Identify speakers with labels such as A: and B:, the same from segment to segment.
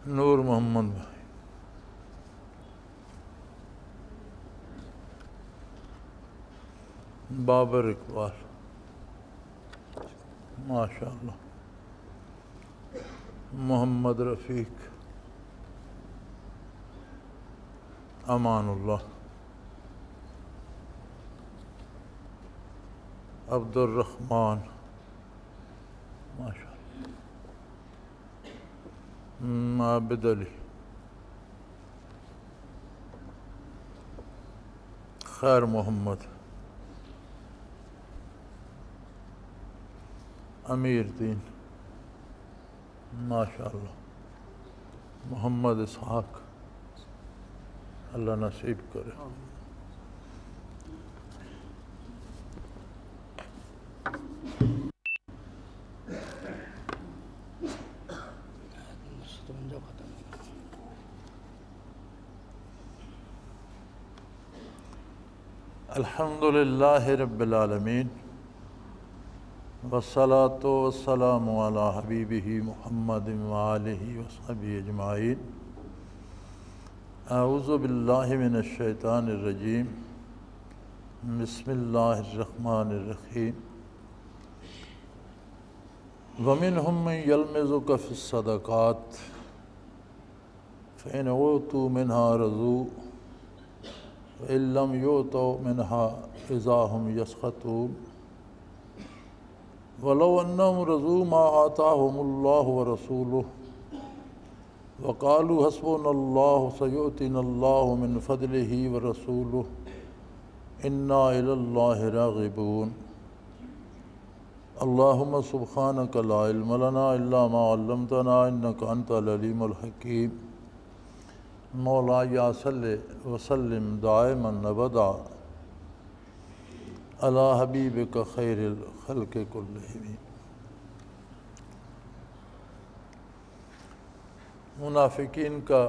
A: نور محمد بھائی، بابر اقبال، ماشاء اللہ، محمد رفیق، امان اللہ، عبد الرحمن، ماشاء اللہ، عابد علی، خیر محمد، امیر دین، ماشاء اللہ، محمد اسحاق، اللہ نصیب کرے، الحمد للہ رب العالمین، والصلاة والسلام علی حبیبہ محمد وآلہ وصحبہ اجمعین۔ اعوذ باللہ من الشیطان الرجیم، بسم اللہ الرحمن الرحیم۔ ومنہم من یلمزک فی الصدقات فإن أوتوا منها رضوا وإن لم يؤتوا منها إذا هم يسخطون ولو أنهم رضوا ما آتاهم الله ورسوله وقالوا حسبنا الله سيؤتينا الله من فضله ورسوله إنا إلى الله راغبون۔ اللهم سبحانك لا علم لنا إلا ما علمتنا إنك أنت العليم الحكيم۔ مولاي صل وسلم دائما ابدا على حبیبک خیر الخلق کلہم۔ منافقین کا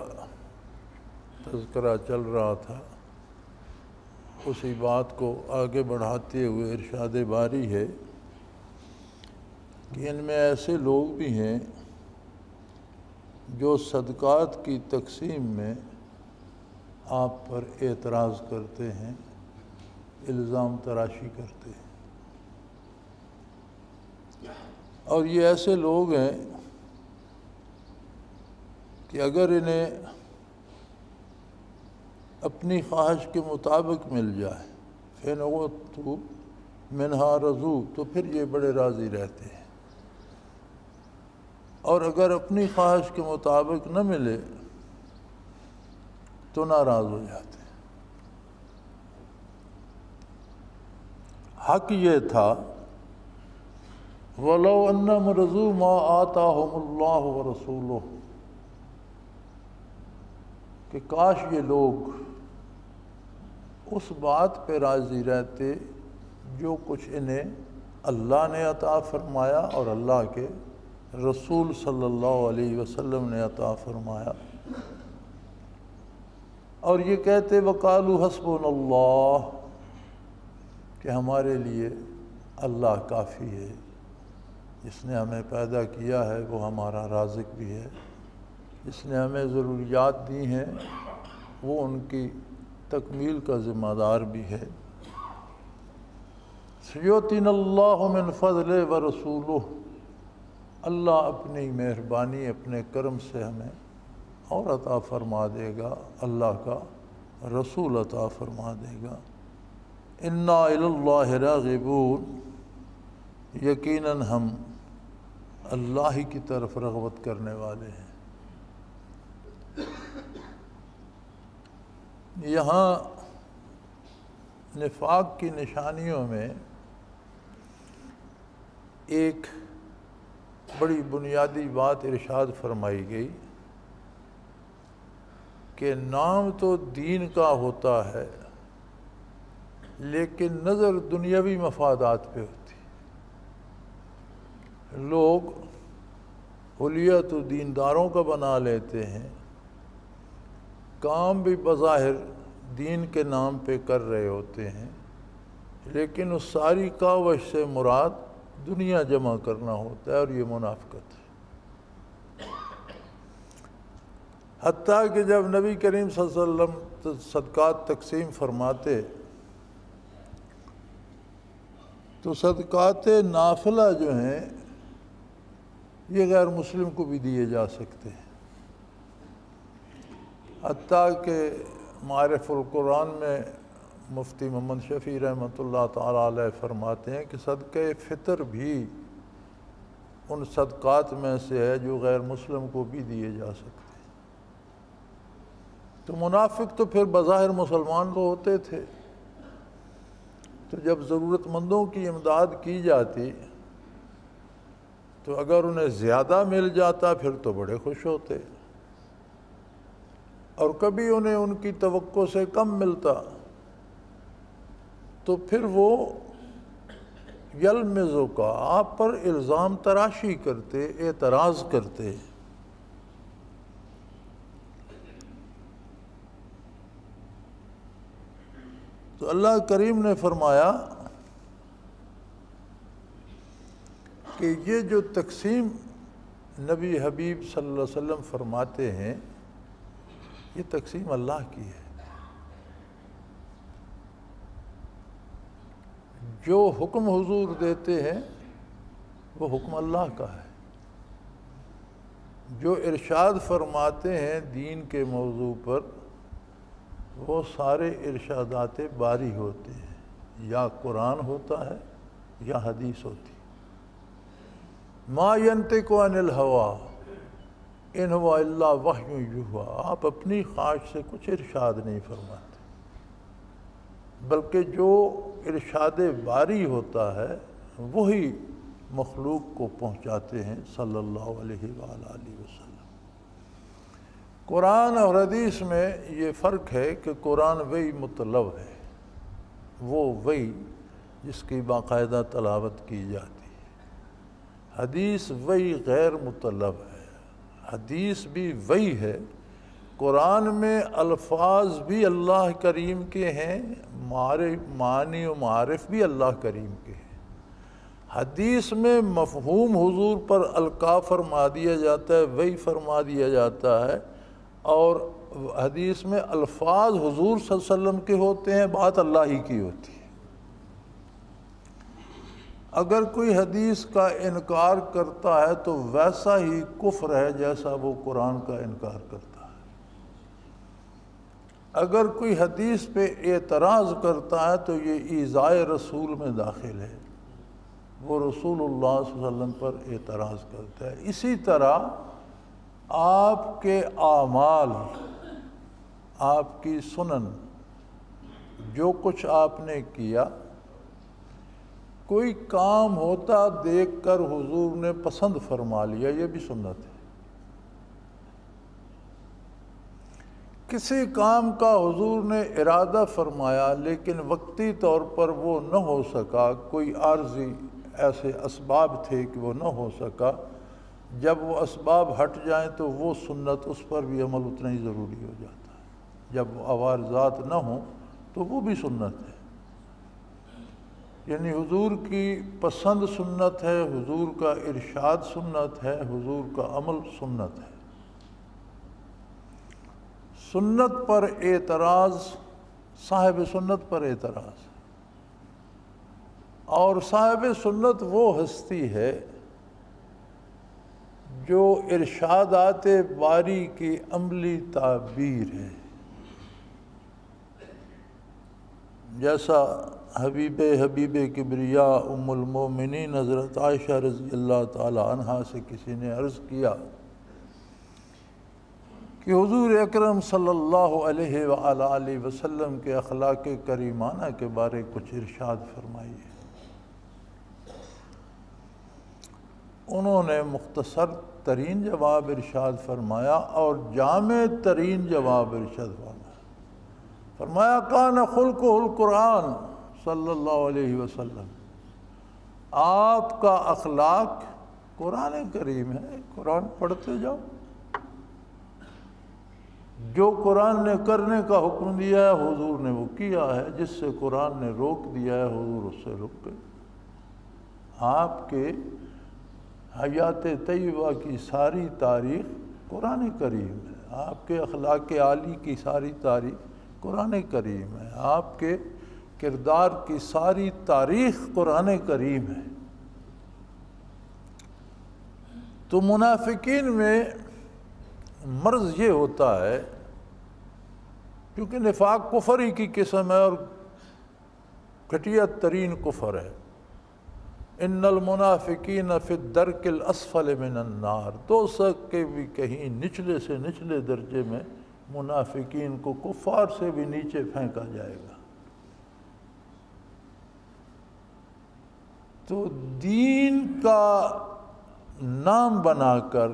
A: تذکرہ چل رہا تھا، اسی بات کو آگے بڑھاتے ہوئے ارشاد باری ہے کہ ان میں ایسے لوگ بھی ہیں جو صدقات کی تقسیم میں آپ پر اعتراض کرتے ہیں، الزام تراشی کرتے ہیں، اور یہ ایسے لوگ ہیں کہ اگر انہیں اپنی خواہش کے مطابق مل جائے فَإِنْ أُوتُوا مِنْهَا رَضُوا تو پھر یہ بڑے راضی رہتے ہیں، اور اگر اپنی خواہش کے مطابق نہ ملے تو ناراض ہو جاتے ہیں۔ حق یہ تھا وَلَوْ أَنَّهُمْ رَضُوا مَا آتَاهُمُ اللَّهُ وَرَسُولُهُ، کہ کاش یہ لوگ اس بات پہ راضی رہتے جو کچھ انہیں اللہ نے عطا فرمایا اور اللہ کے رسول صلی اللہ علیہ وسلم نے عطا فرمایا، اور یہ کہتے وَقَالُوا حَسْبُنَا اللَّهُ، کہ ہمارے لیے اللہ کافی ہے، جس نے ہمیں پیدا کیا ہے وہ ہمارا رازق بھی ہے، جس نے ہمیں ضروریات دی ہیں وہ ان کی تکمیل کا ذمہ دار بھی ہے۔ سَيُؤْتِينَا اللَّهُ مِنْ فَضْلِهِ وَرَسُولُهُ، اللہ اپنی مہربانی اپنے کرم سے ہمیں اور عطا فرما دے گا، اللہ کا رسول عطا فرما دے گا۔ اِنَّا إِلَى اللَّهِ رَاغِبُونَ، یقیناً ہم اللہ ہی کی طرف رغبت کرنے والے ہیں۔ یہاں نفاق کی نشانیوں میں ایک بڑی بنیادی بات ارشاد فرمائی گئی کہ نام تو دین کا ہوتا ہے لیکن نظر دنیاوی مفادات پہ ہوتی، لوگ حلیہ تو دینداروں کا بنا لیتے ہیں، کام بھی بظاہر دین کے نام پہ کر رہے ہوتے ہیں، لیکن اس ساری کاوش سے مراد دنیا جمع کرنا ہوتا ہے، اور یہ منافقت ہے۔ حتیٰ کہ جب نبی کریم صلی اللہ علیہ وسلم صدقات تقسیم فرماتے تو صدقات نافلہ جو ہیں یہ غیر مسلم کو بھی دیے جا سکتے ہیں، حتیٰ کہ معارف القرآن میں مفتی محمد شفیع رحمۃ اللہ تعالیٰ علیہ فرماتے ہیں کہ صدقہ فطر بھی ان صدقات میں سے ہے جو غیر مسلم کو بھی دیے جا سکتے ہیں۔ تو منافق تو پھر بظاہر مسلمان تو ہوتے تھے، تو جب ضرورت مندوں کی امداد کی جاتی تو اگر انہیں زیادہ مل جاتا پھر تو بڑے خوش ہوتے، اور کبھی انہیں ان کی توقع سے کم ملتا تو پھر وہ یلمزو کا آپ پر الزام تراشی کرتے، اعتراض کرتے۔ تو اللہ کریم نے فرمایا کہ یہ جو تقسیم نبی حبیب صلی اللہ علیہ وسلم فرماتے ہیں یہ تقسیم اللہ کی ہے، جو حکم حضور دیتے ہیں وہ حکم اللہ کا ہے، جو ارشاد فرماتے ہیں دین کے موضوع پر وہ سارے ارشادات باری ہوتے ہیں، یا قرآن ہوتا ہے یا حدیث ہوتی ہے۔ ما ینطق عن الہوی ان ہوا الا وحی یوحی، آپ اپنی خواہش سے کچھ ارشاد نہیں فرماتے، بلکہ جو ارشاد باری ہوتا ہے وہی مخلوق کو پہنچاتے ہیں صلی اللہ علیہ وآلہ وسلم۔ قرآن اور حدیث میں یہ فرق ہے کہ قرآن وحی مطلب ہے، وہ وحی جس کی باقاعدہ تلاوت کی جاتی ہے، حدیث وحی غیر مطلب ہے، حدیث بھی وحی ہے، قرآن میں الفاظ بھی اللہ کریم کے ہیں، معنی و معارف بھی اللہ کریم کے ہیں، حدیث میں مفہوم حضور پر القاء فرما دیا جاتا ہے، وحی فرما دیا جاتا ہے، اور حدیث میں الفاظ حضور صلی اللہ علیہ وسلم کے ہوتے ہیں، بات اللہ ہی کی ہوتی ہے۔ اگر کوئی حدیث کا انکار کرتا ہے تو ویسا ہی کفر ہے جیسا وہ قرآن کا انکار کرتا ہے، اگر کوئی حدیث پہ اعتراض کرتا ہے تو یہ ایذائے رسول میں داخل ہے، وہ رسول اللہ صلی اللہ علیہ وسلم پر اعتراض کرتا ہے۔ اسی طرح آپ کے اعمال، آپ کی سنن، جو کچھ آپ نے کیا، کوئی کام ہوتا دیکھ کر حضور نے پسند فرما لیا، یہ بھی سنت ہے۔ کسی کام کا حضور نے ارادہ فرمایا لیکن وقتی طور پر وہ نہ ہو سکا، کوئی عارضی ایسے اسباب تھے کہ وہ نہ ہو سکا، جب وہ اسباب ہٹ جائیں تو وہ سنت، اس پر بھی عمل اتنا ہی ضروری ہو جاتا ہے، جب وہ عوارضات نہ ہوں تو وہ بھی سنت ہے۔ یعنی حضور کی پسند سنت ہے، حضور کا ارشاد سنت ہے، حضور کا عمل سنت ہے۔ سنت پر اعتراض صاحب سنت پر اعتراض، اور صاحب سنت وہ ہستی ہے جو ارشادات باری کی عملی تعبیر ہے، جیسا حبیب کبریا ام المومنین حضرت عائشہ رضی اللہ تعالی عنہا سے کسی نے عرض کیا کہ حضور اکرم صلی اللہ علیہ وآلہ وسلم کے اخلاق کریمانہ کے بارے کچھ ارشاد فرمائیے۔ انہوں نے مختصر ترین جواب ارشاد فرمایا اور جامع ترین جواب ارشاد فرمایا کان خلقہ القرآن صلی اللہ علیہ وسلم، آپ کا اخلاق قرآن کریم ہے، قرآن پڑھتے جاؤ، جو قرآن نے کرنے کا حکم دیا ہے حضور نے وہ کیا ہے، جس سے قرآن نے روک دیا ہے حضور اس سے رک گئے۔ آپ کے حیات طیبہ کی ساری تاریخ قرآن کریم ہے، آپ کے اخلاق عالی کی ساری تعریف قرآن کریم ہے، آپ کے کردار کی ساری تاریخ قرآن کریم ہے۔ تو منافقین میں مرض یہ ہوتا ہے، کیونکہ نفاق کفر ہی کی قسم ہے اور گھٹیا ترین کفر ہے۔ ان المنافقین فی الدرک الاسفل من النار، دوزخ کے بھی کہیں نچلے سے نچلے درجے میں منافقین کو کفار سے بھی نیچے پھینکا جائے گا۔ تو دین کا نام بنا کر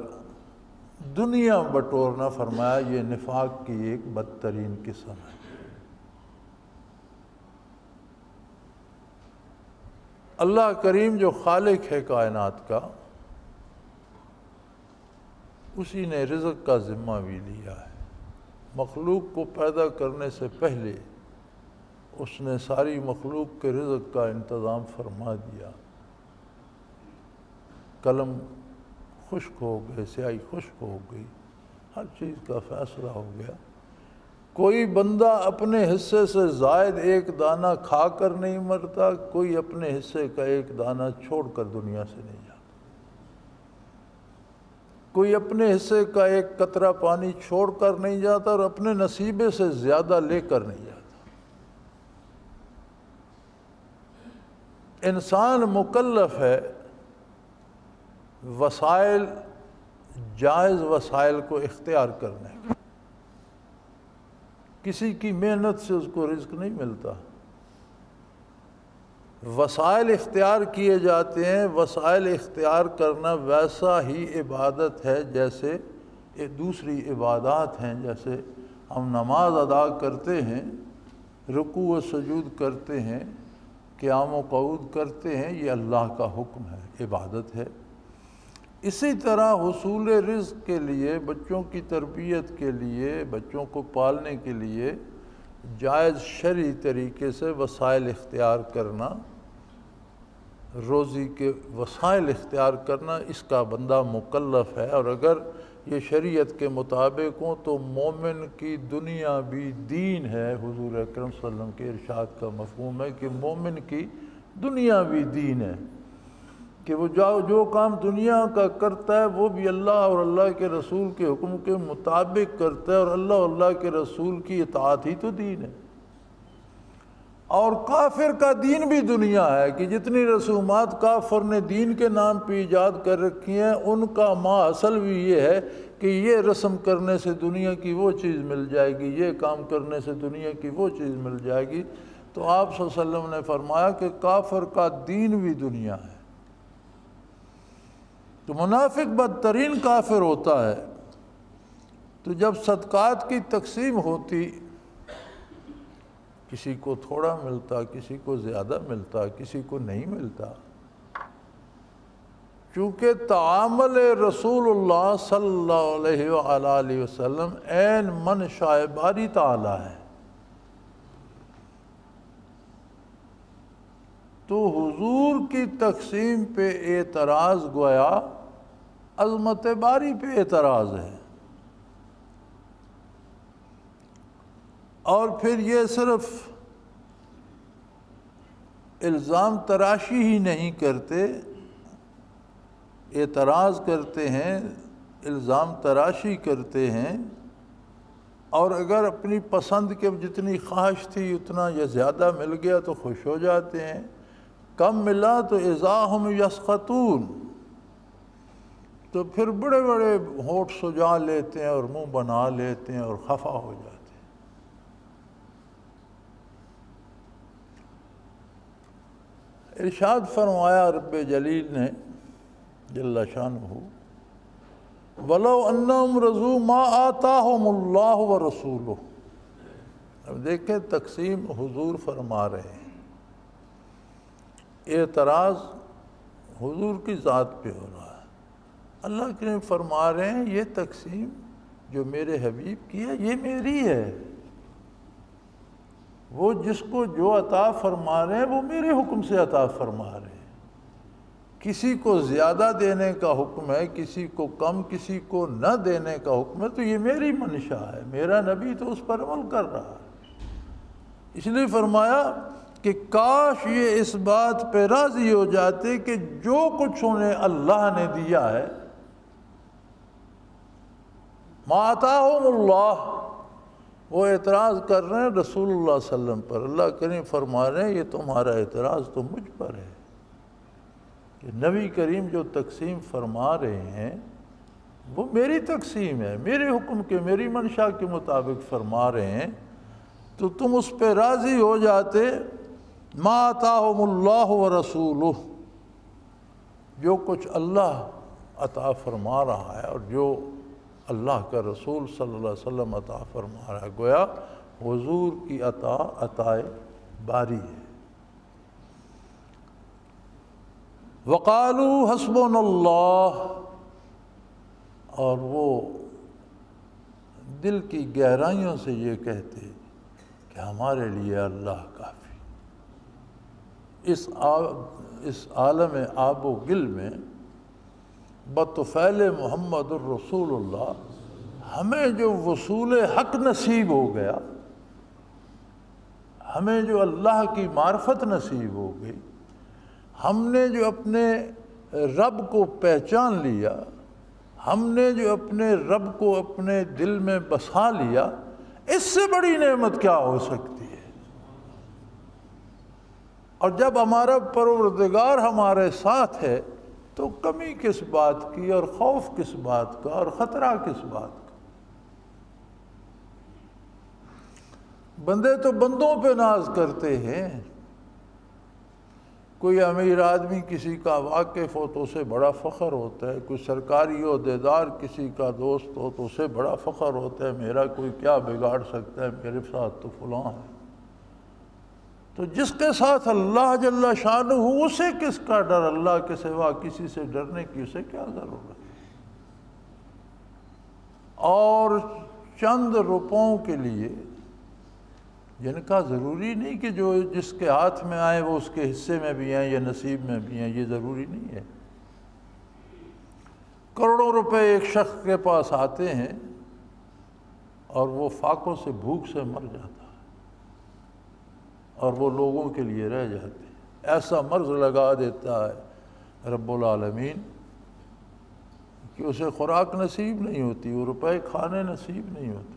A: دنیا بٹورنا، فرمایا یہ نفاق کی ایک بدترین قسم ہے۔ اللہ کریم جو خالق ہے کائنات کا، اسی نے رزق کا ذمہ بھی لیا ہے۔ مخلوق کو پیدا کرنے سے پہلے اس نے ساری مخلوق کے رزق کا انتظام فرما دیا۔ قلم خشک ہو گئے، سیاہی خشک ہو گئی، ہر چیز کا فیصلہ ہو گیا۔ کوئی بندہ اپنے حصے سے زائد ایک دانہ کھا کر نہیں مرتا، کوئی اپنے حصے کا ایک دانہ چھوڑ کر دنیا سے نہیں جاتا، کوئی اپنے حصے کا ایک قطرہ پانی چھوڑ کر نہیں جاتا اور اپنے نصیبے سے زیادہ لے کر نہیں جاتا۔ انسان مکلف ہے وسائل، جائز وسائل کو اختیار کرنے کا۔ کسی کی محنت سے اس کو رزق نہیں ملتا، وسائل اختیار کیے جاتے ہیں۔ وسائل اختیار کرنا ویسا ہی عبادت ہے جیسے دوسری عبادات ہیں، جیسے ہم نماز ادا کرتے ہیں، رکوع و سجود کرتے ہیں، قیام و قعود کرتے ہیں، یہ اللہ کا حکم ہے، عبادت ہے۔ اسی طرح حصول رزق کے لیے، بچوں کی تربیت کے لیے، بچوں کو پالنے کے لیے جائز شرعی طریقے سے وسائل اختیار کرنا، روزی کے وسائل اختیار کرنا، اس کا بندہ مکلف ہے۔ اور اگر یہ شریعت کے مطابق ہوں تو مومن کی دنیا بھی دین ہے۔ حضور اکرم صلی اللہ علیہ وسلم کے ارشاد کا مفہوم ہے کہ مومن کی دنیا بھی دین ہے، کہ وہ جو کام دنیا کا کرتا ہے وہ بھی اللہ اور اللہ کے رسول کے حکم کے مطابق کرتا ہے، اور اللہ اور اللہ کے رسول کی اطاعت ہی تو دین ہے۔ اور کافر کا دین بھی دنیا ہے، کہ جتنی رسومات کافر نے دین کے نام پہ ایجاد کر رکھی ہیں، ان کا ما اصل بھی یہ ہے کہ یہ رسم کرنے سے دنیا کی وہ چیز مل جائے گی، یہ کام کرنے سے دنیا کی وہ چیز مل جائے گی۔ تو آپ صلی اللہ علیہ وسلم نے فرمایا کہ کافر کا دین بھی دنیا ہے۔ تو منافق بدترین کافر ہوتا ہے۔ تو جب صدقات کی تقسیم ہوتی، کسی کو تھوڑا ملتا، کسی کو زیادہ ملتا، کسی کو نہیں ملتا، چونکہ تعامل رسول اللہ صلی اللہ علیہ وآلہ وسلم عین منشاء باری تعالی ہے۔ تو حضور کی تقسیم پہ اعتراض گویا عظمت باری پہ اعتراض ہے۔ اور پھر یہ صرف الزام تراشی ہی نہیں کرتے، اعتراض کرتے ہیں، الزام تراشی کرتے ہیں، اور اگر اپنی پسند کے جتنی خواہش تھی اتنا یا زیادہ مل گیا تو خوش ہو جاتے ہیں، کم ملا تو اذا ہم یسخطون، تو پھر بڑے بڑے ہونٹ سجا لیتے ہیں اور منہ بنا لیتے ہیں اور خفا ہو جاتے ہیں۔ ارشاد فرمایا رب جلیل نے جل شانہ، وَلَوْ أَنَّهُمْ رَضُوا مَا آتَاهُمُ اللَّهُ وَرَسُولُهُ۔ اب دیکھیں تقسیم حضور فرما رہے ہیں، اعتراض حضور کی ذات پہ ہو رہا ہے۔ اللہ کریم فرما رہے ہیں یہ تقسیم جو میرے حبیب کی ہے یہ میری ہے، وہ جس کو جو عطا فرما رہے ہیں وہ میرے حکم سے عطا فرما رہے ہیں۔ کسی کو زیادہ دینے کا حکم ہے، کسی کو کم، کسی کو نہ دینے کا حکم ہے، تو یہ میری منشا ہے، میرا نبی تو اس پر عمل کر رہا ہے۔ اس لیے فرمایا کہ کاش یہ اس بات پہ راضی ہو جاتے کہ جو کچھ انہیں اللہ نے دیا ہے، ما آتاہم اللہ، وہ اعتراض کر رہے ہیں رسول اللہ صلی اللہ علیہ وسلم پر۔ اللہ کریم فرما رہے ہیں یہ تمہارا اعتراض تو مجھ پر ہے کہ نبی کریم جو تقسیم فرما رہے ہیں وہ میری تقسیم ہے، میرے حکم کے، میری منشا کے مطابق فرما رہے ہیں، تو تم اس پہ راضی ہو جاتے۔ ما آتاہم اللہ ورسولہ، جو کچھ اللہ عطا فرما رہا ہے اور جو اللہ کا رسول صلی اللہ علیہ وسلم عطا فرما رہا ہے، گویا حضور کی عطائے باری ہے۔ وقالوا حسبنا اللہ، اور وہ دل کی گہرائیوں سے یہ کہتے کہ ہمارے لیے اللہ کافی۔ اس عالم آب و گل میں بطفیل محمد الرسول اللہ ہمیں جو وصول حق نصیب ہو گیا، ہمیں جو اللہ کی معرفت نصیب ہو گئی، ہم نے جو اپنے رب کو پہچان لیا، ہم نے جو اپنے رب کو اپنے دل میں بسا لیا، اس سے بڑی نعمت کیا ہو سکتی ہے؟ اور جب ہمارا پروردگار ہمارے ساتھ ہے تو کمی کس بات کی، اور خوف کس بات کا، اور خطرہ کس بات کا؟ بندے تو بندوں پہ ناز کرتے ہیں۔ کوئی امیر آدمی کسی کا واقف ہو تو اسے بڑا فخر ہوتا ہے، کوئی سرکاری عہدیدار کسی کا دوست ہو تو اسے بڑا فخر ہوتا ہے، میرا کوئی کیا بگاڑ سکتا ہے، میرے ساتھ تو فلاں ہے۔ تو جس کے ساتھ اللہ جل شانہ ہو، اسے کس کا ڈر؟ اللہ کے سوا کسی سے ڈرنے کی اسے کیا ضرورت؟ اور چند روپوں کے لیے، جن کا ضروری نہیں کہ جو جس کے ہاتھ میں آئے وہ اس کے حصے میں بھی ہیں یا نصیب میں بھی ہیں، یہ ضروری نہیں ہے۔ کروڑوں روپے ایک شخص کے پاس آتے ہیں اور وہ فاقوں سے، بھوک سے مر جاتا ہے، اور وہ لوگوں کے لیے رہ جاتے ہیں۔ ایسا مرض لگا دیتا ہے رب العالمین کہ اسے خوراک نصیب نہیں ہوتی، وہ روپے کھانے نصیب نہیں ہوتے۔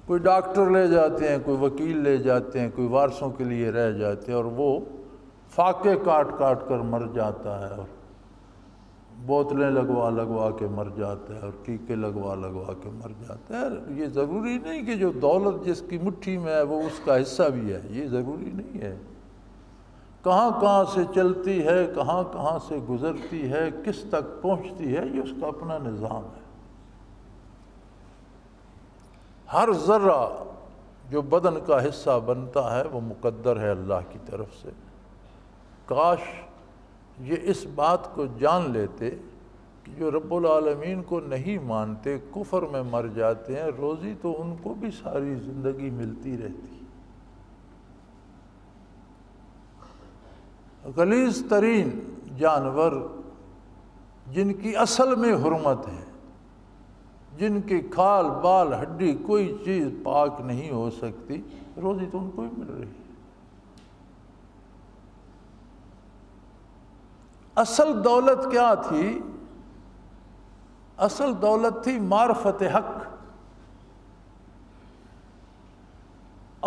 A: کوئی ڈاکٹر لے جاتے ہیں، کوئی وکیل لے جاتے ہیں، کوئی وارثوں کے لیے رہ جاتے ہیں، اور وہ فاقے کاٹ کاٹ کر مر جاتا ہے، اور بوتلیں لگوا کے مر جاتا ہے، اور ٹیکے لگوا کے مر جاتا ہے۔ یہ ضروری نہیں کہ جو دولت جس کی مٹھی میں ہے وہ اس کا حصہ بھی ہے، یہ ضروری نہیں ہے۔ کہاں کہاں سے چلتی ہے، کہاں کہاں سے گزرتی ہے، کس تک پہنچتی ہے، یہ اس کا اپنا نظام ہے۔ ہر ذرہ جو بدن کا حصہ بنتا ہے وہ مقدر ہے اللہ کی طرف سے۔ کاش یہ اس بات کو جان لیتے کہ جو رب العالمین کو نہیں مانتے، کفر میں مر جاتے ہیں، روزی تو ان کو بھی ساری زندگی ملتی رہتی۔ غلیظ ترین جانور جن کی اصل میں حرمت ہے، جن کی کھال بال ہڈی کوئی چیز پاک نہیں ہو سکتی، روزی تو ان کو ہی مل رہی ہے۔ اصل دولت کیا تھی؟ اصل دولت تھی معرفت حق،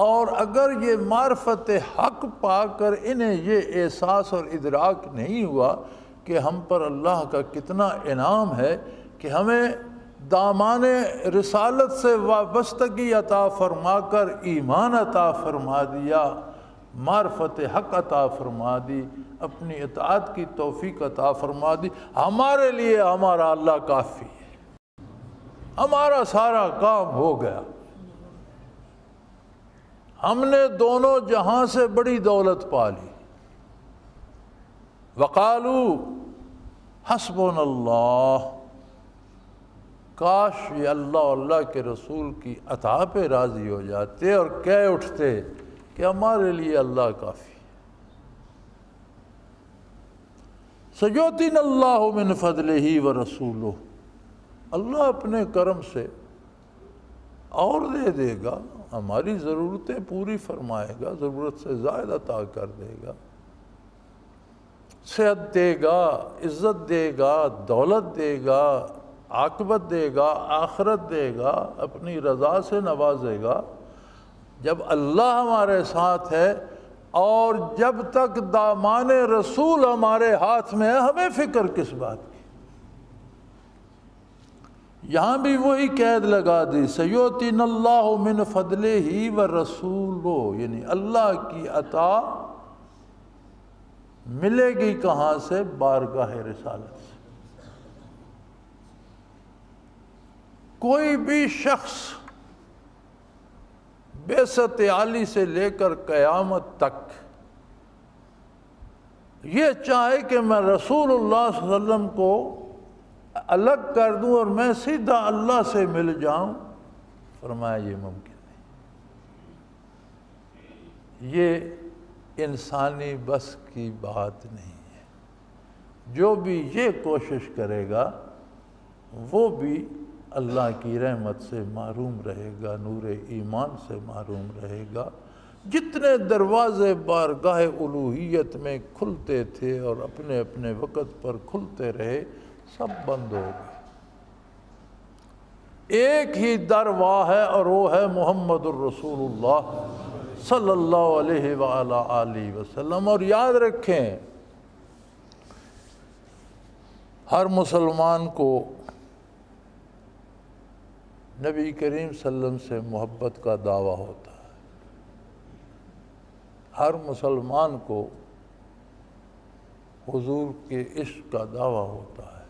A: اور اگر یہ معرفت حق پا کر انہیں یہ احساس اور ادراک نہیں ہوا کہ ہم پر اللہ کا کتنا انعام ہے کہ ہمیں دامان رسالت سے وابستگی عطا فرما کر ایمان عطا فرما دیا، معرفت حق عطا فرما دی، اپنی اطاعت کی توفیق عطا فرما دی، ہمارے لیے ہمارا اللہ کافی ہے، ہمارا سارا کام ہو گیا۔ ہم نے دونوں جہاں سے بڑی دولت پا لی۔ وقالو حسبنا اللہ، کاش یہ اللہ اور اللہ کے رسول کی عطا پہ راضی ہو جاتے اور کہہ اٹھتے کہ ہمارے لیے اللہ کافی ہے۔ سَيُؤْتِينَ اللَّهُ مِنْ فَضْلِهِ وَرَسُولُهُ، اللہ اپنے کرم سے اور دے دے گا، ہماری ضرورتیں پوری فرمائے گا، ضرورت سے زائد عطا کر دے گا، صحت دے گا، عزت دے گا، دولت دے گا، عاقبت دے گا، آخرت دے گا، اپنی رضا سے نوازے گا۔ جب اللہ ہمارے ساتھ ہے اور جب تک دامان رسول ہمارے ہاتھ میں ہے، ہمیں فکر کس بات کی؟ یہاں بھی وہی قید لگا دی، سَيُؤْتِينَ اللَّهُ مِنْ فَضْلِهِ وَرَسُولُهُ، یعنی اللہ کی عطا ملے گی کہاں سے؟ بارگاہ رسالت سے۔ کوئی بھی شخص بعثت عالی سے لے کر قیامت تک یہ چاہے کہ میں رسول اللہ صلی اللہ علیہ وسلم کو الگ کر دوں اور میں سیدھا اللہ سے مل جاؤں، فرمایا یہ ممکن نہیں، یہ انسانی بس کی بات نہیں ہے۔ جو بھی یہ کوشش کرے گا وہ بھی اللہ کی رحمت سے محروم رہے گا، نور ایمان سے محروم رہے گا۔ جتنے دروازے بارگاہ الوہیت میں کھلتے تھے اور اپنے اپنے وقت پر کھلتے رہے، سب بند ہو گئے۔ ایک ہی در واہ ہے اور وہ ہے محمد الرسول اللہ صلی اللہ علیہ وآلہ آلہ وسلم۔ اور یاد رکھیں، ہر مسلمان کو نبی کریم صلی اللہ علیہ وسلم سے محبت کا دعویٰ ہوتا ہے، ہر مسلمان کو حضور کے عشق کا دعویٰ ہوتا ہے،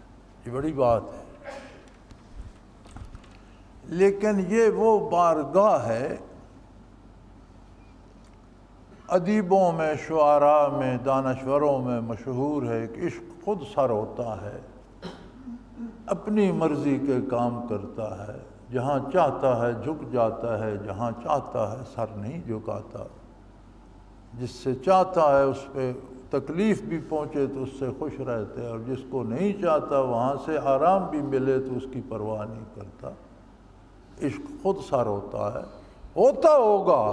A: یہ بڑی بات ہے۔ لیکن یہ وہ بارگاہ ہے، ادیبوں میں، شعراء میں، دانشوروں میں مشہور ہے کہ عشق خود سر ہوتا ہے، اپنی مرضی کے کام کرتا ہے، جہاں چاہتا ہے جھک جاتا ہے، جہاں چاہتا ہے سر نہیں جھکاتا، جس سے چاہتا ہے اس پہ تکلیف بھی پہنچے تو اس سے خوش رہتے ہیں، اور جس کو نہیں چاہتا وہاں سے آرام بھی ملے تو اس کی پرواہ نہیں کرتا۔ عشق خود سر ہوتا ہے، ہوتا ہوگا،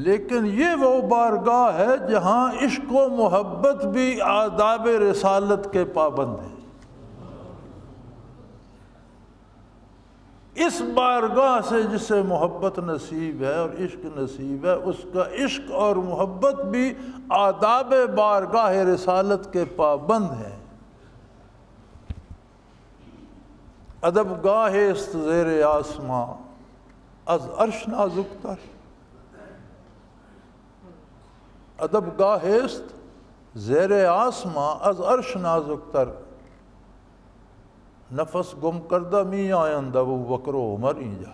A: لیکن یہ وہ بارگاہ ہے جہاں عشق و محبت بھی آداب رسالت کے پابند ہیں۔ اس بارگاہ سے جسے محبت نصیب ہے اور عشق نصیب ہے، اس کا عشق اور محبت بھی آداب بارگاہ رسالت کے پابند ہیں۔ ادب گاہ است زیر آسماں از عرش نازک تر، ادب گاہ است زیر آسماں از عرش نازک تر، نفس گم کردہ می آیند ابو بکر و عمر اینجا۔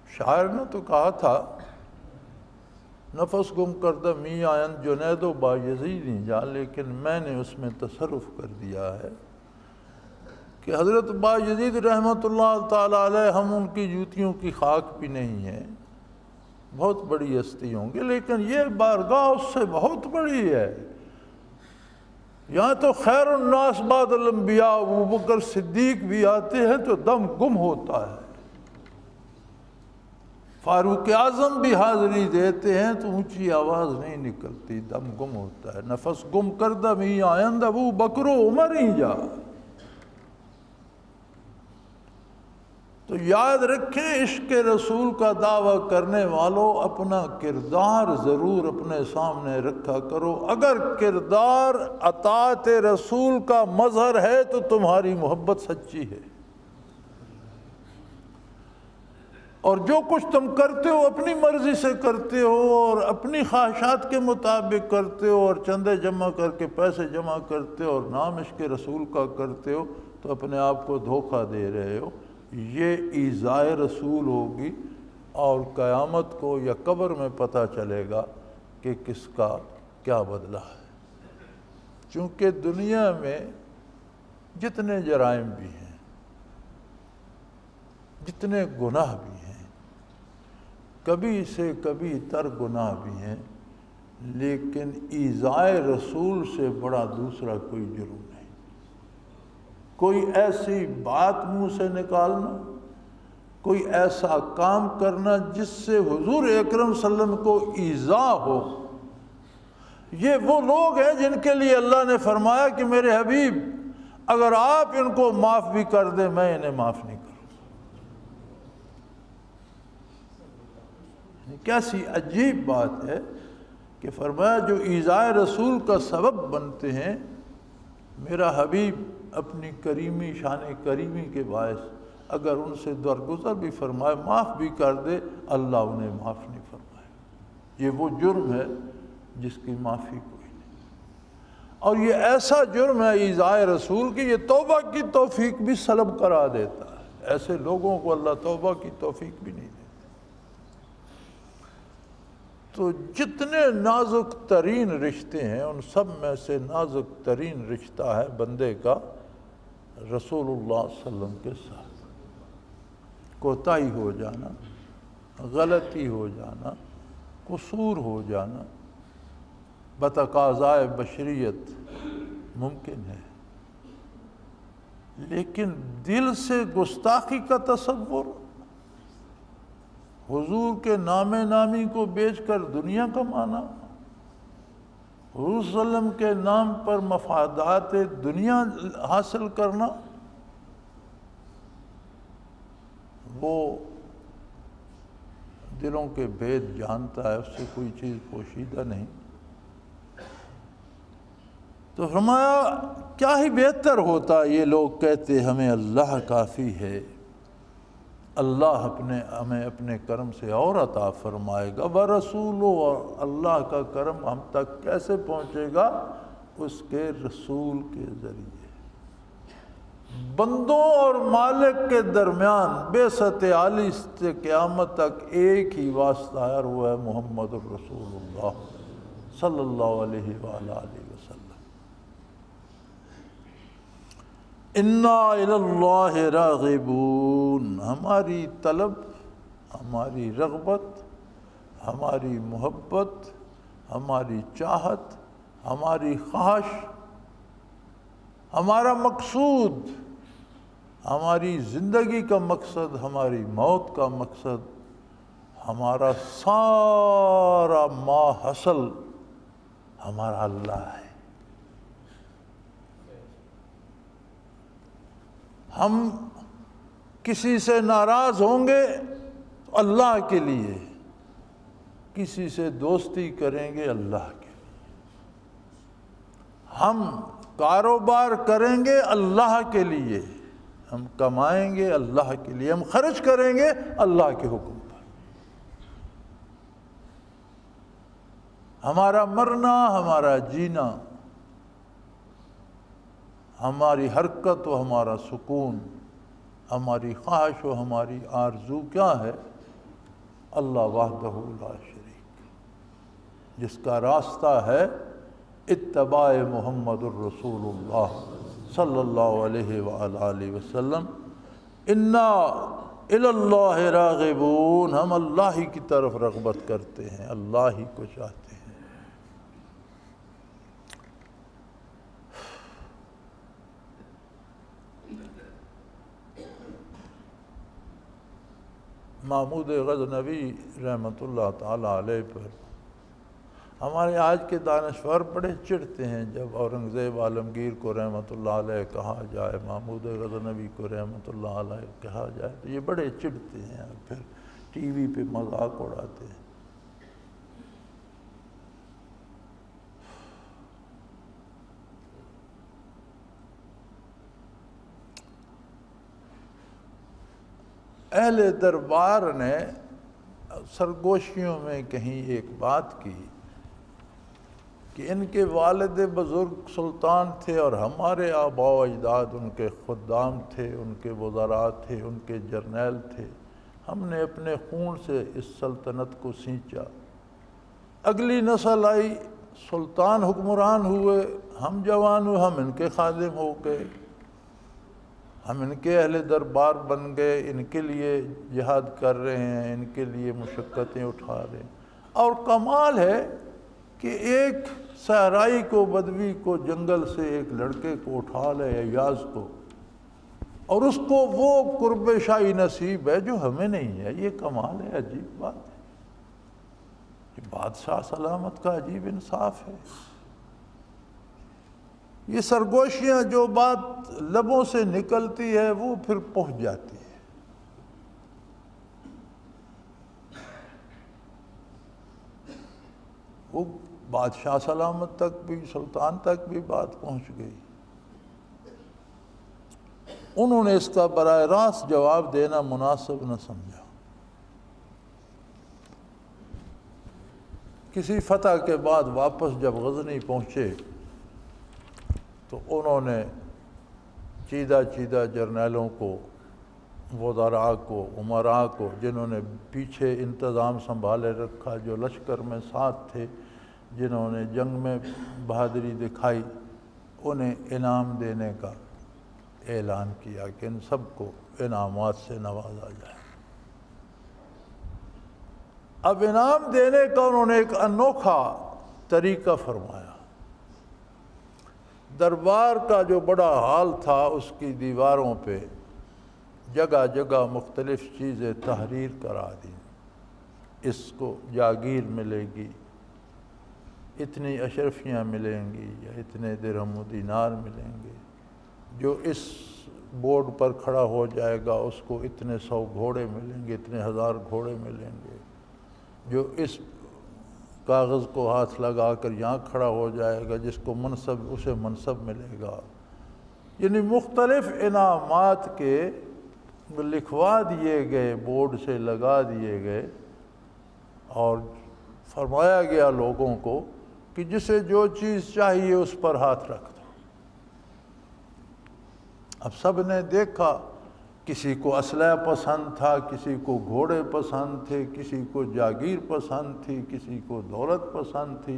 A: شاعر نے تو کہا تھا نفس گم کردہ می آیند جنید و بایزید اینجا، لیکن میں نے اس میں تصرف کر دیا ہے کہ حضرت بایزید رحمۃ اللہ تعالیٰ علیہ، ہم ان کی جوتیوں کی خاک بھی نہیں ہیں، بہت بڑی ہستی ہوں گے، لیکن یہ بارگاہ اس سے بہت بڑی ہے۔ یہاں تو خیر الناس بعد الانبیاء ابو بکر صدیق بھی آتے ہیں تو دم گم ہوتا ہے، فاروق اعظم بھی حاضری دیتے ہیں تو اونچی آواز نہیں نکلتی، دم گم ہوتا ہے۔ نفس گم کردہ می آیند ابو بکر و عمر اینجا۔ تو یاد رکھیں، عشق رسول کا دعویٰ کرنے والوں اپنا کردار ضرور اپنے سامنے رکھا کرو۔ اگر کردار اطاعت رسول کا مظہر ہے تو تمہاری محبت سچی ہے، اور جو کچھ تم کرتے ہو اپنی مرضی سے کرتے ہو اور اپنی خواہشات کے مطابق کرتے ہو اور چندے جمع کر کے پیسے جمع کرتے ہو اور نام عشق رسول کا کرتے ہو تو اپنے آپ کو دھوکہ دے رہے ہو۔ یہ ایذائے رسول ہوگی، اور قیامت کو یا قبر میں پتہ چلے گا کہ کس کا کیا بدلہ ہے۔ چونکہ دنیا میں جتنے جرائم بھی ہیں، جتنے گناہ بھی ہیں، کبھی سے کبھی تر گناہ بھی ہیں، لیکن ایذائے رسول سے بڑا دوسرا کوئی جرم نہیں۔ کوئی ایسی بات منہ سے نکالنا، کوئی ایسا کام کرنا جس سے حضور اکرم صلی اللہ علیہ وسلم کو ایذا ہو۔ یہ وہ لوگ ہیں جن کے لیے اللہ نے فرمایا کہ میرے حبیب اگر آپ ان کو معاف بھی کر دیں میں انہیں معاف نہیں کروں۔ کیسی عجیب بات ہے کہ فرمایا جو ایذائے رسول کا سبب بنتے ہیں، میرا حبیب اپنی کریمی شان کریمی کے باعث اگر ان سے درگزر بھی فرمائے، معاف بھی کر دے، اللہ انہیں معاف نہیں فرمائے۔ یہ وہ جرم ہے جس کی معافی کوئی نہیں، اور یہ ایسا جرم ہے ایذائے رسول کی یہ توبہ کی توفیق بھی سلب کرا دیتا ہے۔ ایسے لوگوں کو اللہ توبہ کی توفیق بھی نہیں دیتا۔ تو جتنے نازک ترین رشتے ہیں ان سب میں سے نازک ترین رشتہ ہے بندے کا رسول اللہ صلی اللہ علیہ وسلم کے ساتھ۔ کوتاہی ہو جانا، غلطی ہو جانا، قصور ہو جانا بتقاضائے بشریت ممکن ہے، لیکن دل سے گستاخی کا تصور، حضور کے نام نامی کو بیچ کر دنیا کمانا، حضور صلی اللہ علیہ وسلم کے نام پر مفادات دنیا حاصل کرنا، وہ دلوں کے بھید جانتا ہے، اس سے کوئی چیز پوشیدہ نہیں۔ تو فرمایا کیا ہی بہتر ہوتا، یہ لوگ کہتے ہمیں اللہ کافی ہے، اللہ ہمیں اپنے کرم سے اور عطا فرمائے گا، ورسولہ، اور اللہ کا کرم ہم تک کیسے پہنچے گا؟ اس کے رسول کے ذریعے۔ بندوں اور مالک کے درمیان بعثت عالی سے قیامت تک ایک ہی واسطہ ہے، اور وہ ہے محمد الرسول اللہ صلی اللہ علیہ وآلہ وسلم۔ انا الی اللہ راغبون، ہماری طلب، ہماری رغبت، ہماری محبت، ہماری چاہت، ہماری خواہش، ہمارا مقصود، ہماری زندگی کا مقصد، ہماری موت کا مقصد، ہمارا سارا ما حاصل ہمارا اللہ ہے۔ ہم کسی سے ناراض ہوں گے تو اللہ کے لیے، کسی سے دوستی کریں گے اللہ کے لیے، ہم کاروبار کریں گے اللہ کے لیے، ہم کمائیں گے اللہ کے لیے، ہم خرچ کریں گے اللہ کے حکم پر۔ ہمارا مرنا، ہمارا جینا، ہماری حرکت و ہمارا سکون، ہماری خواہش و ہماری آرزو کیا ہے؟ اللہ وحدہ لا شریک، جس کا راستہ ہے اتباع محمد الرسول اللہ صلی اللہ علیہ وآلہ وسلم۔ انا الی اللہ راغبون، ہم اللہ ہی کی طرف رغبت کرتے ہیں، اللہ ہی کو چاہتے ہیں۔ محمود غزنوی رحمۃ اللہ تعالیٰ علیہ پر ہمارے آج کے دانشور بڑے چڑھتے ہیں جب اورنگزیب عالمگیر کو رحمۃ اللہ علیہ کہا جائے، محمود غزنوی کو رحمۃ اللہ علیہ کہا جائے، تو یہ بڑے چڑھتے ہیں، پھر ٹی وی پہ مذاق اڑاتے ہیں۔ اہل دربار نے سرگوشیوں میں کہیں ایک بات کی کہ ان کے والد بزرگ سلطان تھے اور ہمارے آباء و اجداد ان کے خدام تھے، ان کے وزراء تھے، ان کے جرنیل تھے، ہم نے اپنے خون سے اس سلطنت کو سینچا، اگلی نسل آئی، سلطان حکمران ہوئے، ہم جوان ہوئے، ہم ان کے خادم ہو گئے، ہم ان کے اہل دربار بن گئے، ان کے لیے جہاد کر رہے ہیں، ان کے لیے مشقتیں اٹھا رہے ہیں۔ اور کمال ہے کہ ایک صحرائی کو، بدوی کو، جنگل سے ایک لڑکے کو اٹھا لے ایاز کو، اور اس کو وہ قرب شاہی نصیب ہے جو ہمیں نہیں ہے۔ یہ کمال ہے، عجیب بات ہے، یہ بادشاہ سلامت کا عجیب انصاف ہے۔ یہ سرگوشیاں جو بات لبوں سے نکلتی ہے وہ پھر پہنچ جاتی ہے۔ وہ بادشاہ سلامت تک بھی، سلطان تک بھی بات پہنچ گئی۔ انہوں نے اس کا براہ راست جواب دینا مناسب نہ سمجھا۔ کسی فتح کے بعد واپس جب غزنی پہنچے تو انہوں نے چیدہ چیدہ جرنیلوں کو، وزراء کو، امراء کو، جنہوں نے پیچھے انتظام سنبھالے رکھا، جو لشکر میں ساتھ تھے، جنہوں نے جنگ میں بہادری دکھائی، انہیں انعام دینے کا اعلان کیا کہ ان سب کو انعامات سے نوازا جائے۔ اب انعام دینے کا انہوں نے ایک انوکھا طریقہ فرمایا۔ دربار کا جو بڑا ہال تھا اس کی دیواروں پہ جگہ جگہ مختلف چیزیں تحریر کرا دیں، اس کو جاگیر ملے گی، اتنی اشرفیاں ملیں گی، یا اتنے درہم و دینار ملیں گے، جو اس بورڈ پر کھڑا ہو جائے گا اس کو اتنے 100 گھوڑے ملیں گے، اتنے 1000 گھوڑے ملیں گے، جو اس کاغذ کو ہاتھ لگا کر یہاں کھڑا ہو جائے گا جس کو منصب، اسے منصب ملے گا۔ یعنی مختلف انعامات کے لکھوا دیے گئے، بورڈ سے لگا دیے گئے، اور فرمایا گیا لوگوں کو کہ جسے جو چیز چاہیے اس پر ہاتھ رکھ دو۔ اب سب نے دیکھا، کسی کو اسلحہ پسند تھا، کسی کو گھوڑے پسند تھے، کسی کو جاگیر پسند تھی، کسی کو دولت پسند تھی۔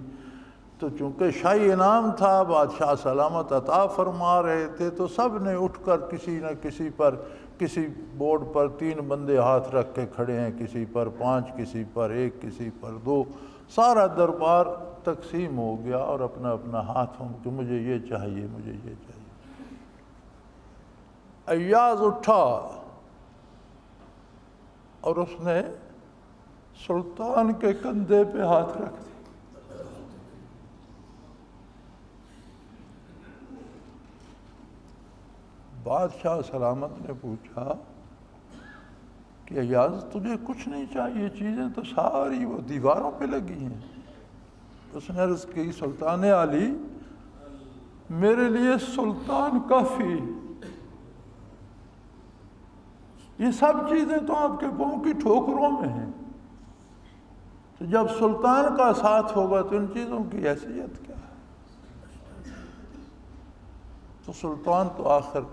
A: تو چونکہ شاہی انعام تھا، بادشاہ سلامت عطا فرما رہے تھے، تو سب نے اٹھ کر کسی نہ کسی پر، کسی بورڈ پر 3 بندے ہاتھ رکھ کے کھڑے ہیں، کسی پر 5، کسی پر 1، کسی پر 2، سارا دربار تقسیم ہو گیا اور اپنا اپنا ہاتھوں کہ مجھے یہ چاہیے، مجھے یہ چاہیے۔ ایاز اٹھا اور اس نے سلطان کے کندھے پہ ہاتھ رکھ دیا۔ بادشاہ سلامت نے پوچھا کہ ایاز تجھے کچھ نہیں چاہیے؟ چیزیں تو ساری وہ دیواروں پہ لگی ہیں۔ اس نے عرض کی، سلطان عالی، میرے لیے سلطان کافی، یہ سب چیزیں تو آپ کے پاؤں کی ٹھوکروں میں ہیں، تو جب سلطان کا ساتھ ہوگا تو ان چیزوں کی حیثیت کیا ہے؟ تو سلطان تو آخر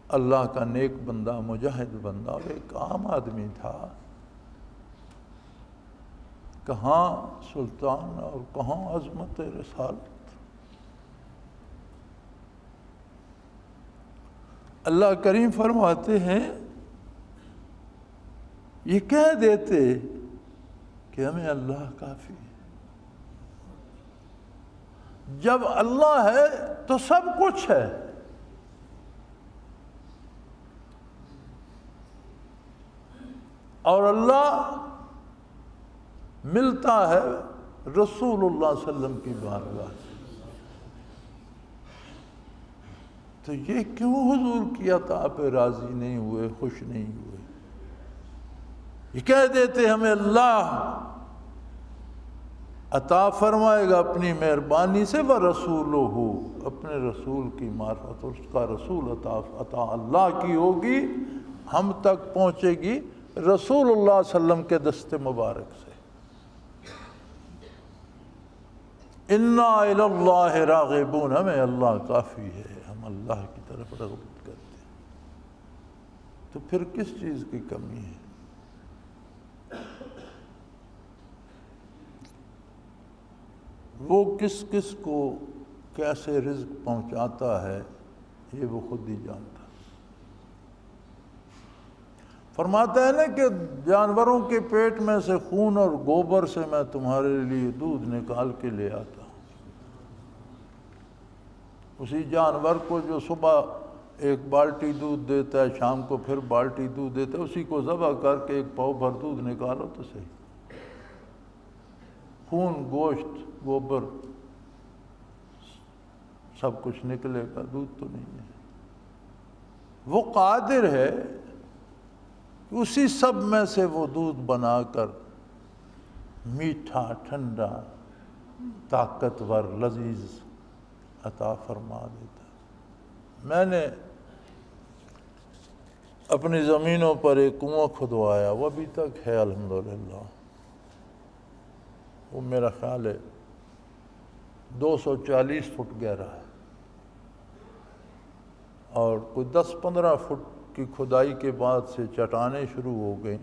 A: اللہ کا نیک بندہ، مجاہد بندہ، اور ایک عام آدمی تھا، کہاں سلطان اور کہاں عظمت رسالت۔ اللہ کریم فرماتے ہیں، یہ کہہ دیتے کہ ہمیں اللہ کافی ہے۔ جب اللہ ہے تو سب کچھ ہے۔ اور اللہ ملتا ہے رسول اللہ صلی اللہ علیہ وسلم کی بارگاہ سے۔ تو یہ کیوں حضور کی عطا پہ راضی نہیں ہوئے، خوش نہیں ہوئے؟ یہ کہہ دیتے ہمیں اللہ عطا فرمائے گا اپنی مہربانی سے، وَرَسُولُهُ، اپنے رسول کی معرفت، اس کا رسول عطا اللہ کی ہوگی، ہم تک پہنچے گی رسول اللہ صلی اللہ علیہ وسلم کے دست مبارک سے۔ اِنَّا إِلَى اللَّهِ رَاغِبُونَ، ہمیں اللہ کافی ہے، ہم اللہ کی طرف رغبت کرتے ہیں۔ تو پھر کس چیز کی کمی ہے؟ وہ کس کس کو کیسے رزق پہنچاتا ہے یہ وہ خود ہی جانتا۔ فرماتا ہے نا کہ جانوروں کے پیٹ میں سے خون اور گوبر سے میں تمہارے لیے دودھ نکال کے لے آتا ہوں۔ اسی جانور کو جو صبح ایک بالٹی دودھ دیتا ہے، شام کو پھر بالٹی دودھ دیتا ہے، اسی کو ذبح کر کے ایک پاؤ بھر دودھ نکالو تو صحیح۔ خون، گوشت، گوبر سب کچھ نکلے گا، دودھ تو نہیں ہے۔ وہ قادر ہے کہ اسی سب میں سے وہ دودھ بنا کر میٹھا، ٹھنڈا، طاقتور، لذیذ عطا فرما دیتا ہے۔ میں نے اپنی زمینوں پر ایک کنواں کھدوایا، وہ ابھی تک ہے الحمدللہ۔ وہ میرا خیال ہے 240 فٹ گہرا ہے، اور کوئی 10-15 فٹ کی کھدائی کے بعد سے چٹانیں شروع ہو گئیں۔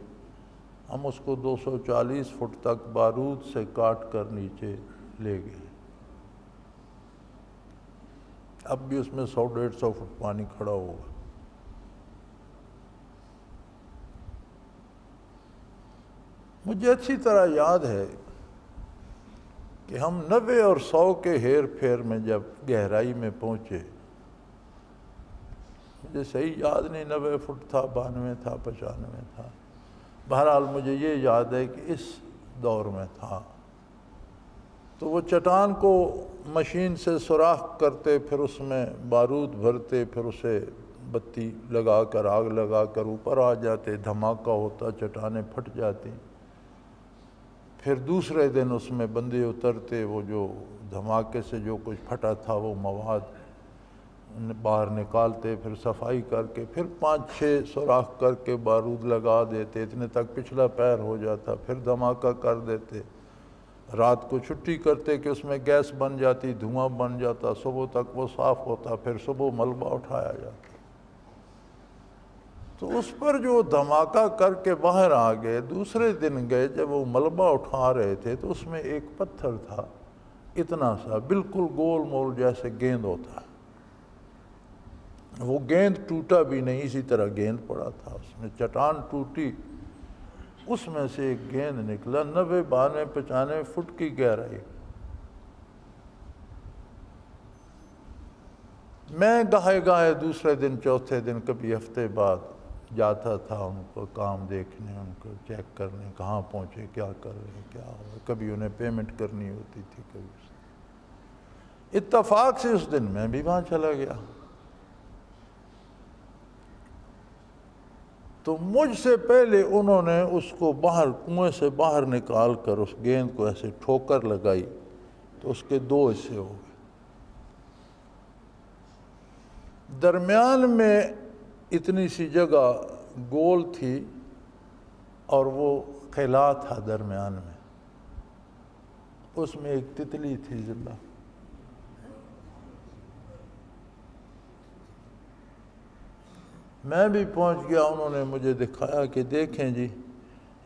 A: ہم اس کو 240 فٹ تک بارود سے کاٹ کر نیچے لے گئے۔ اب بھی اس میں 100-150 فٹ پانی کھڑا ہوگا۔ مجھے اچھی طرح یاد ہے کہ ہم 90 اور 100 کے ہیر پھیر میں جب گہرائی میں پہنچے، مجھے صحیح یاد نہیں 90 فٹ تھا، 92 تھا، 95 تھا، بہرحال مجھے یہ یاد ہے کہ اس دور میں تھا۔ تو وہ چٹان کو مشین سے سوراخ کرتے، پھر اس میں بارود بھرتے، پھر اسے بتی لگا کر، آگ لگا کر اوپر آ جاتے، دھماکہ ہوتا، چٹانیں پھٹ جاتی۔ پھر دوسرے دن اس میں بندے اترتے، وہ جو دھماکے سے جو کچھ پھٹا تھا وہ مواد باہر نکالتے، پھر صفائی کر کے، پھر 5-6 سوراخ کر کے بارود لگا دیتے، اتنے تک پچھلا پیر ہو جاتا، پھر دھماکہ کر دیتے۔ رات کو چھٹی کرتے کہ اس میں گیس بن جاتی، دھواں بن جاتا، صبح تک وہ صاف ہوتا، پھر صبح ملبہ اٹھایا جاتا۔ تو اس پر جو دھماکہ کر کے باہر آ گئے، دوسرے دن گئے جب وہ ملبہ اٹھا رہے تھے تو اس میں ایک پتھر تھا، اتنا سا، بالکل گول مول جیسے گیند ہوتا ہے۔ وہ گیند ٹوٹا بھی نہیں، اسی طرح گیند پڑا تھا، اس میں چٹان ٹوٹی، اس میں سے ایک گیند نکلا 90، 92، 95 فٹ کی گہرائی۔ میں گاہے گاہے دوسرے دن، چوتھے دن، کبھی ہفتے بعد جاتا تھا ان کو کام دیکھنے، ان کو چیک کرنے، کہاں پہنچے، کیا کر رہے، کیا ہوا۔ کبھی انہیں پیمنٹ کرنی ہوتی تھی، کبھی۔ اتفاق سے اس دن میں بھی وہاں چلا گیا، تو مجھ سے پہلے انہوں نے اس کو باہر، کنویں سے باہر نکال کر اس گیند کو ایسے ٹھوکر لگائی تو اس کے 2 حصے ہو گئے۔ درمیان میں اتنی سی جگہ گول تھی اور وہ خلا تھا درمیان میں، اس میں ایک تتلی تھی زندہ۔ میں بھی پہنچ گیا، انہوں نے مجھے دکھایا کہ دیکھیں جی،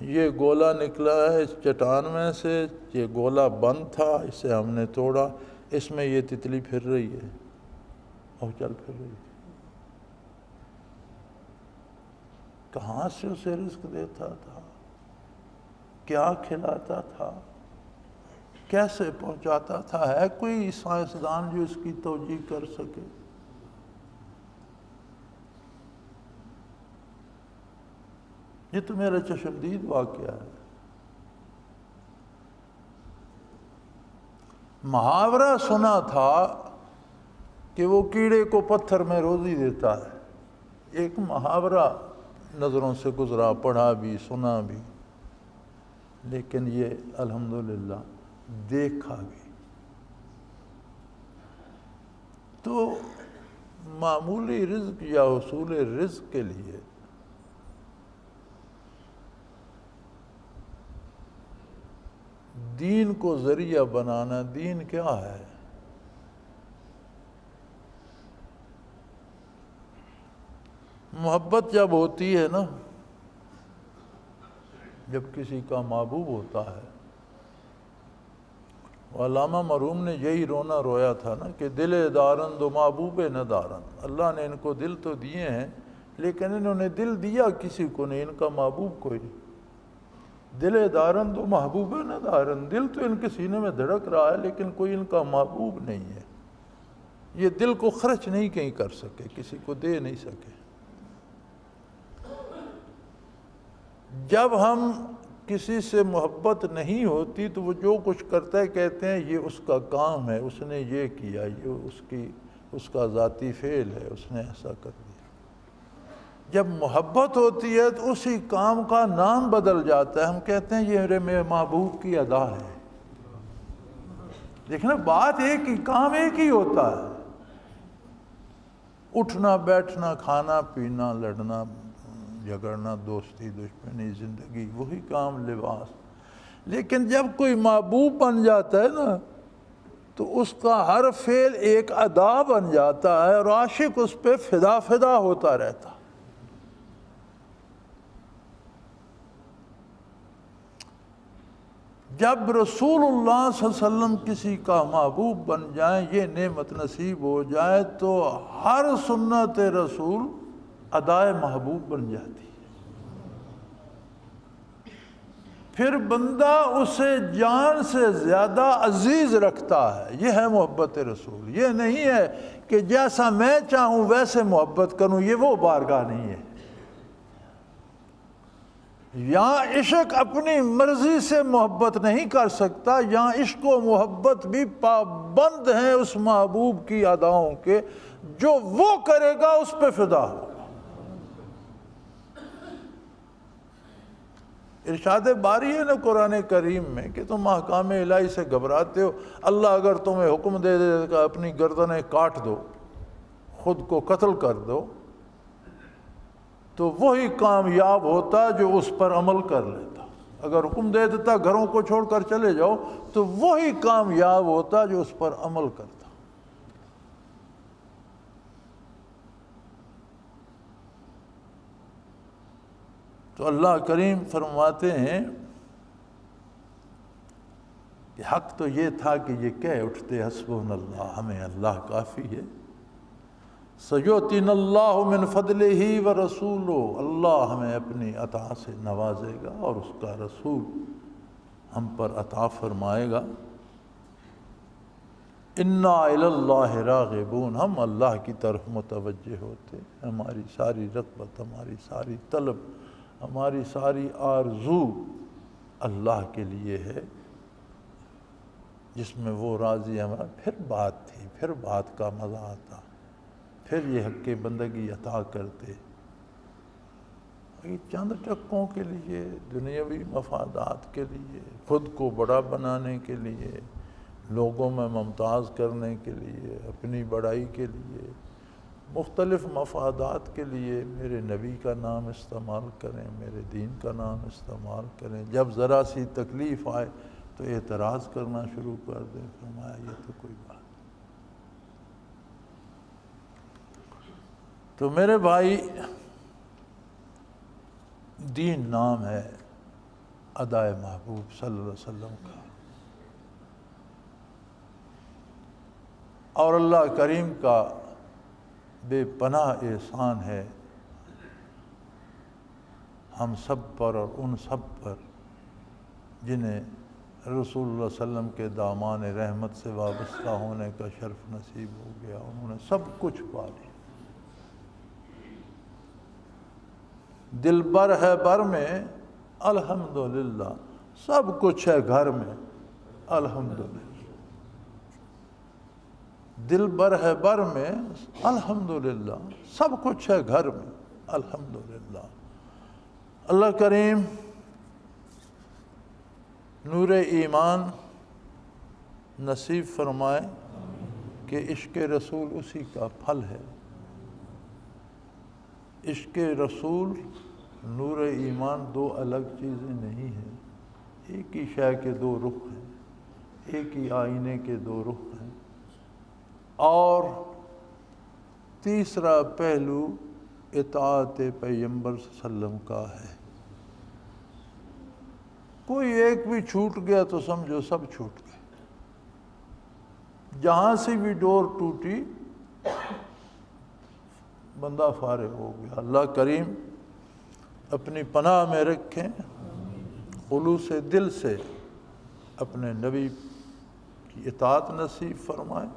A: یہ گولا نکلا ہے اس چٹان میں سے، یہ گولا بند تھا، اسے ہم نے توڑا، اس میں یہ تتلی پھر رہی ہے، اور چل پھر رہی ہے۔ کہاں سے اسے رزق دیتا تھا، کیا کھلاتا تھا، کیسے پہنچاتا تھا؟ ہے کوئی سائنسدان جو اس کی توجیہ کر سکے؟ یہ تو میرا چشمدید واقعہ ہے۔ محاورہ سنا تھا کہ وہ کیڑے کو پتھر میں روزی دیتا ہے، ایک محاورہ نظروں سے گزرا، پڑھا بھی، سنا بھی، لیکن یہ الحمدللہ دیکھا بھی۔ تو معمولی رزق یا حصول رزق کے لیے دین کو ذریعہ بنانا، دین کیا ہے؟ محبت جب ہوتی ہے نا، جب کسی کا محبوب ہوتا ہے، علامہ مرحوم نے یہی رونا رویا تھا نا کہ دل دارند و محبوب نہ دارند، اللہ نے ان کو دل تو دیے ہیں لیکن انہوں نے دل دیا کسی کو نہیں، ان کا محبوب کوئی نہیں۔ دل دارن تو محبوب ہے نا دارن، دل تو ان کے سینے میں دھڑک رہا ہے لیکن کوئی ان کا محبوب نہیں ہے۔ یہ دل کو خرچ نہیں کہیں کر سکے، کسی کو دے نہیں سکے۔ جب ہم کسی سے محبت نہیں ہوتی تو وہ جو کچھ کرتا ہے کہتے ہیں یہ اس کا کام ہے، اس نے یہ کیا، یہ اس کا ذاتی فعل ہے، اس نے ایسا کر دیا۔ جب محبت ہوتی ہے تو اسی کام کا نام بدل جاتا ہے، ہم کہتے ہیں یہ میرے محبوب کی ادا ہے۔ دیکھنا بات ایک ہی، کام ایک ہی ہوتا ہے، اٹھنا بیٹھنا کھانا پینا لڑنا جھگڑنا دوستی دشمنی زندگی وہی کام لباس۔ لیکن جب کوئی محبوب بن جاتا ہے نا تو اس کا ہر فعل ایک ادا بن جاتا ہے اور عاشق اس پہ فدا فدا ہوتا رہتا۔ جب رسول اللہ صلی اللہ علیہ وسلم کسی کا محبوب بن جائیں، یہ نعمت نصیب ہو جائے تو ہر سنت رسول ادائے محبوب بن جاتی ہے۔ پھر بندہ اسے جان سے زیادہ عزیز رکھتا ہے۔ یہ ہے محبت رسول۔ یہ نہیں ہے کہ جیسا میں چاہوں ویسے محبت کروں، یہ وہ بارگاہ نہیں ہے۔ یہاں عشق اپنی مرضی سے محبت نہیں کر سکتا، یہاں عشق و محبت بھی پابند ہیں اس محبوب کی اداؤں کے، جو وہ کرے گا اس پہ فدا ہوگا۔ ارشاد باری ہے نا قرآن کریم میں کہ تم احکام الہی سے گھبراتے ہو، اللہ اگر تمہیں حکم دے دے کہ اپنی گردنیں کاٹ دو، خود کو قتل کر دو، تو وہی کامیاب ہوتا جو اس پر عمل کر لیتا۔ اگر حکم دے دیتا گھروں کو چھوڑ کر چلے جاؤ تو وہی کامیاب ہوتا جو اس پر عمل کرتا۔ تو اللہ کریم فرماتے ہیں کہ حق تو یہ تھا کہ یہ کہہ اٹھتے حسبنا اللہ، ہمیں اللہ کافی ہے۔ سَيُؤْتِنَا اللَّهُ مِنْ فَضْلِهِ وَرَسُولُهُ، اللہ ہمیں اپنی عطا سے نوازے گا اور اس کا رسول ہم پر عطا فرمائے گا۔ اِنَّا إِلَى اللَّهِ رَاغِبُونَ، ہم اللہ کی طرف متوجہ ہوتے، ہماری ساری رغبت، ہماری ساری طلب، ہماری ساری آرزو اللہ کے لیے ہے، جس میں وہ راضی ہمارا۔ پھر بات تھی، پھر بات کا مزہ آتا، پھر یہ حق بندگی عطا کرتے۔ چند ٹکوں کے لیے، دنیاوی مفادات کے لیے، خود کو بڑا بنانے کے لیے، لوگوں میں ممتاز کرنے کے لیے، اپنی بڑائی کے لیے، مختلف مفادات کے لیے میرے نبی کا نام استعمال کریں، میرے دین کا نام استعمال کریں۔ جب ذرا سی تکلیف آئے تو اعتراض کرنا شروع کر دیں۔ فرمایا یہ تو کوئی بات۔ تو میرے بھائی، دین نام ہے ادائے محبوب صلی اللہ علیہ وسلم کا، اور اللہ کریم کا بے پناہ احسان ہے ہم سب پر اور ان سب پر جنہیں رسول اللہ صلی اللہ علیہ وسلم کے دامان رحمت سے وابستہ ہونے کا شرف نصیب ہو گیا۔ انہوں نے سب کچھ پا لیا۔ دل بر ہے بر میں الحمدللہ، سب کچھ ہے گھر میں الحمدللہ۔ دل بر ہے بر میں الحمدللہ، سب کچھ ہے گھر میں الحمدللہ۔ اللہ کریم نور ایمان نصیب فرمائے کہ عشق رسول اسی کا پھل ہے۔ عشق رسول نور ایمان دو الگ چیزیں نہیں ہیں، ایک ہی شے کے دو رخ ہیں، ایک ہی آئینے کے دو رخ ہیں۔ اور تیسرا پہلو اطاعت پیغمبر صلی اللہ علیہ وسلم کا ہے۔ کوئی ایک بھی چھوٹ گیا تو سمجھو سب چھوٹ گئے۔ جہاں سے بھی ڈور ٹوٹی بندہ فارغ ہو گیا۔ اللہ کریم اپنی پناہ میں رکھیں، خلوص دل سے اپنے نبی کی اطاعت نصیب فرمائیں،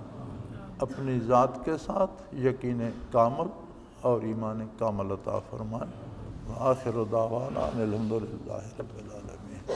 A: اپنی ذات کے ساتھ یقین کامل اور ایمان کامل عطا فرمائیں۔ وآخر دعوانا الحمدللہ رب العالمین۔